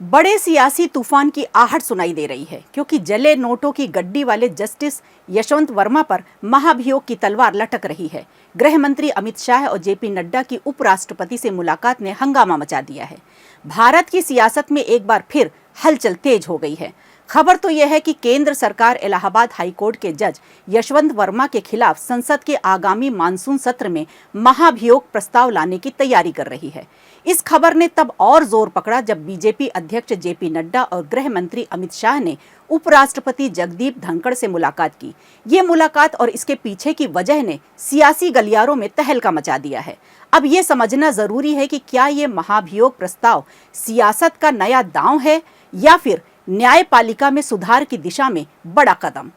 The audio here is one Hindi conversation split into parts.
बड़े सियासी तूफान की आहट सुनाई दे रही है क्योंकि जले नोटों की गड्डी वाले जस्टिस यशवंत वर्मा पर महाभियोग की तलवार लटक रही है। गृह मंत्री अमित शाह और जेपी नड्डा की उपराष्ट्रपति से मुलाकात ने हंगामा मचा दिया है। भारत की सियासत में एक बार फिर हलचल तेज हो गई है। खबर तो यह है कि केंद्र सरकार इलाहाबाद हाईकोर्ट के जज यशवंत वर्मा के खिलाफ संसद के आगामी मानसून सत्र में महाभियोग प्रस्ताव लाने की तैयारी कर रही है। इस खबर ने तब और जोर पकड़ा जब बीजेपी अध्यक्ष जेपी नड्डा और गृह मंत्री अमित शाह ने उपराष्ट्रपति जगदीप धनखड़ से मुलाकात की। ये मुलाकात और इसके पीछे की वजह ने सियासी गलियारों में तहलका मचा दिया है। अब ये समझना जरूरी है कि क्या ये महाभियोग प्रस्ताव सियासत का नया दांव है या फिर न्यायपालिका में सुधार की दिशा में बड़ा कदम।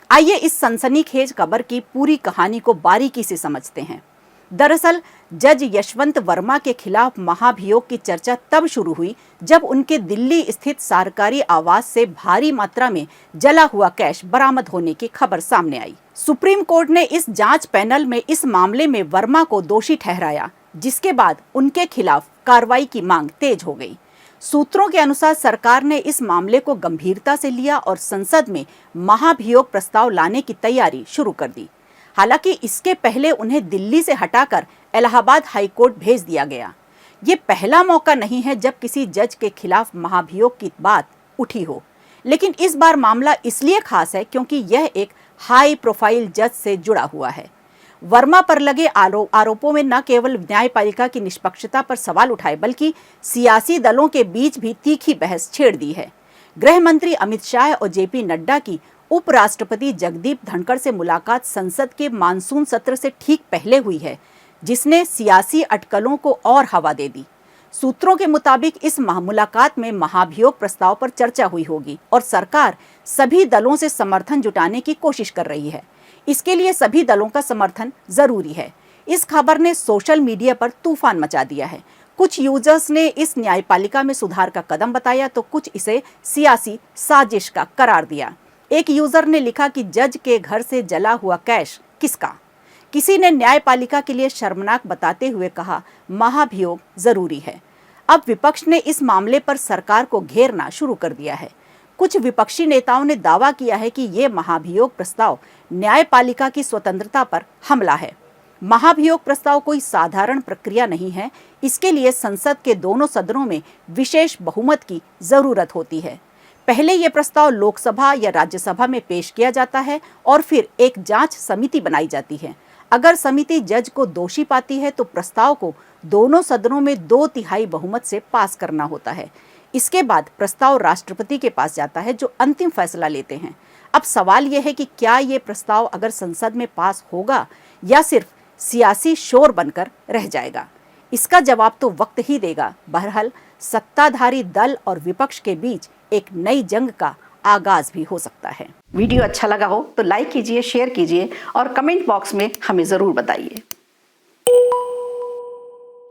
आइए इस सनसनीखेज खबर की पूरी कहानी को बारीकी से समझते हैं। दरअसल जज यशवंत वर्मा के खिलाफ महाभियोग की चर्चा तब शुरू हुई जब उनके दिल्ली स्थित सरकारी आवास से भारी मात्रा में जला हुआ कैश बरामद होने की खबर सामने आई। सुप्रीम कोर्ट ने इस जांच पैनल में इस मामले में वर्मा को दोषी ठहराया, जिसके बाद उनके खिलाफ कार्रवाई की मांग तेज हो गई। सूत्रों के अनुसार सरकार ने इस मामले को गंभीरता से लिया और संसद में महाभियोग प्रस्ताव लाने की तैयारी शुरू कर दी। हालांकि इसके पहले उन्हें दिल्ली से हटाकर इलाहाबाद हाईकोर्ट भेज दिया गया। ये पहला मौका नहीं है जब किसी जज के खिलाफ महाभियोग की बात उठी हो, लेकिन इस बार मामला इसलिए खास है क्योंकि यह एक हाई प्रोफाइल जज से जुड़ा हुआ है। वर्मा पर लगे आरोपों में न केवल न्यायपालिका की निष्पक्षता पर सवाल उठाए बल्कि सियासी दलों के बीच भी तीखी बहस छेड़ दी है। गृह मंत्री अमित शाह और जेपी नड्डा की उपराष्ट्रपति जगदीप धनखड़ से मुलाकात संसद के मानसून सत्र से ठीक पहले हुई है, जिसने सियासी अटकलों को और हवा दे दी। सूत्रों के मुताबिक इस मुलाकात में महाभियोग प्रस्ताव पर चर्चा हुई होगी और सरकार सभी दलों से समर्थन जुटाने की कोशिश कर रही है। इसके लिए सभी दलों का समर्थन जरूरी है। इस खबर ने सोशल मीडिया पर तूफान मचा दिया है। कुछ यूजर्स ने इस न्यायपालिका में सुधार का कदम बताया तो कुछ इसे सियासी साजिश का करार दिया। एक यूजर ने लिखा कि जज के घर से जला हुआ कैश किसका। किसी ने न्यायपालिका के लिए शर्मनाक बताते हुए कहा, महाभियोग जरूरी है। अब विपक्ष ने इस मामले पर सरकार को घेरना शुरू कर दिया है। कुछ विपक्षी नेताओं ने दावा किया है कि ये महाभियोग प्रस्ताव न्यायपालिका की स्वतंत्रता पर हमला है। महाभियोग प्रस्ताव कोई साधारण प्रक्रिया नहीं है। इसके लिए संसद के दोनों सदनों में विशेष बहुमत की जरूरत होती है। पहले यह प्रस्ताव लोकसभा या राज्यसभा में पेश किया जाता है और फिर एक जांच समिति बनाई जाती है। अगर समिति जज को दोषी पाती है तो प्रस्ताव को दोनों सदनों में 2/3 बहुमत से पास करना होता है। इसके बाद प्रस्ताव राष्ट्रपति के पास जाता है जो अंतिम फैसला लेते हैं। अब सवाल यह है कि क्या ये प्रस्ताव अगर संसद में पास होगा या सिर्फ सियासी शोर बनकर रह जाएगा, इसका जवाब तो वक्त ही देगा। बहरहाल सत्ताधारी दल और विपक्ष के बीच एक नई जंग का आगाज भी हो सकता है। वीडियो अच्छा लगा हो तो लाइक कीजिए, शेयर कीजिए और कमेंट बॉक्स में हमें जरूर बताइए।